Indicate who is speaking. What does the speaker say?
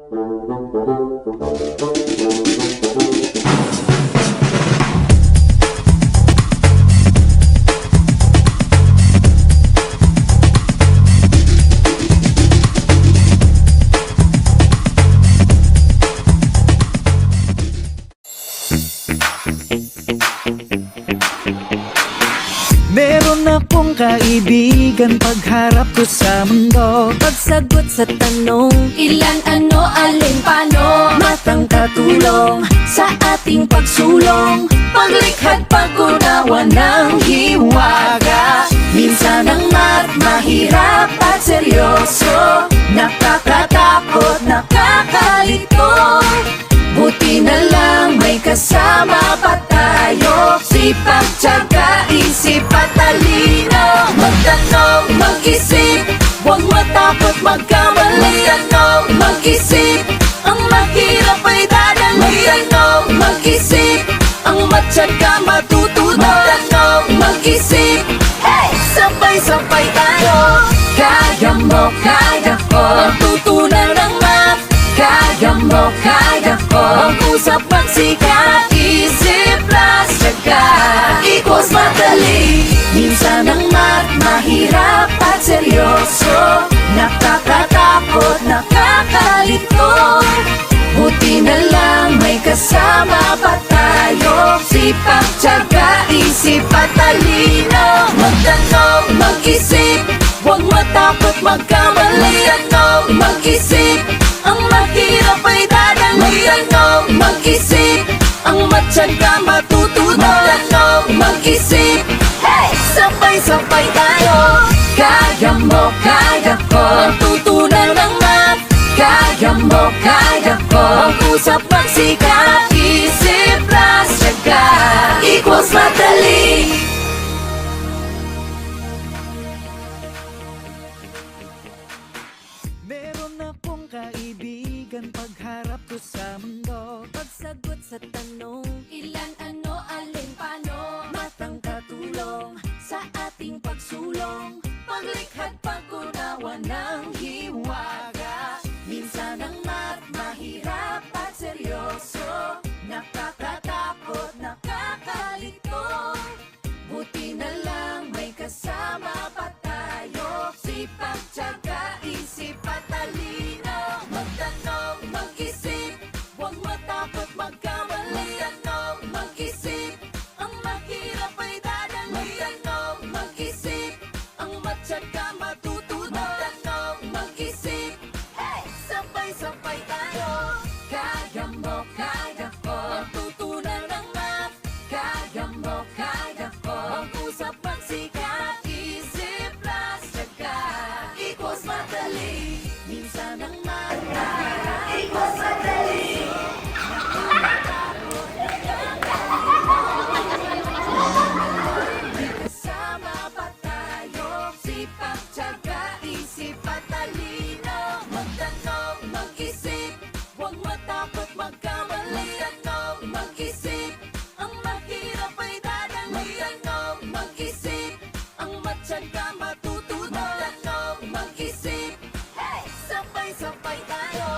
Speaker 1: Meron akong kaibigan pagharap ko sa mundo.
Speaker 2: Pagsagot sa tanong, ilan, ano, alin, paano,
Speaker 1: Matang katulong
Speaker 2: sa ating pagsulong,
Speaker 1: paglikha't pag-unawa ng hiwaga. Minsan ang math mahirap at seryoso, nakakatakot, nakakalito. Buti na lang may kasama pa tayo, sipag, tiyaga, isip at talino. Magtanong, mag-isip, huwag matakot magkamali. Magtanong, mag-isip, ang mahirap ay dadali. Magtanong, mag-isip, ang matyaga matutunan. Magtanong, mag-isip, hey! Sabay-sabay tayo. Kaya mo, kaya ko, tutunan ng math. Kaya mo, kaya ko, mag-usap, magsikap, isip, plus, tiyaga, equals madali. Minsan ang math mahirap at seryoso, nakakatakot, nakakalito. Buti na lang may kasama pa tayo, sipag, tiyaga, isip at talino. Magtanong, mag-isip, huwag matakot magkamali. Magtanong, mag-isip, ang mahirap ay dadali. Magtanong, mag-isip, ang matyaga matutunan. Magtanong, mag-isip, hey! Sabay-sabay tayo. Kaya mo, kaya ko, tutunan ng math. Kaya mo, kaya ko, mag-usap, magsikap, isip, plus, tiyaga, equals madali. Meron akong kaibigan pagharap ko sa mundo.
Speaker 2: pagsagot sa tanong, ilan, ano, alin, paano,
Speaker 1: Matang katulong
Speaker 2: sa ating pagsulong,
Speaker 1: paglikha't pag-unawa ng hiwaga. Minsan ang math mahirap at seryoso, nakakatakot, nakakalito. Buti na lang may kasama pa tayo, sipag, tiyaga, isip at talino. Magtanong, mag-isip, huwag matakot magkamali. Magtanong, mag-isip, ang mahirap ay dadali. Magtanong, mag-isip, ang matyaga matutunan. Magtanong, mag-isip, hey! Sabay-sabay tayo. Kaya mo, kaya ko, tutunan ng math. Kaya mo, kaya ko, mag-usap, magsikap, isip, plus, tiyaga, equals madali. Minsan ang math equals madali. Kasama pa tayo, sipag, tiyaga, isip at talino. Magtanong, mag-isip, huwag matakot magkamali. Magtanong, mag-isip, ang mahirap ay dadali. Magtanong, mag-isip, ang matyaga matutunan. Magtanong, mag-isip, hey! Sabay-sabay tayo.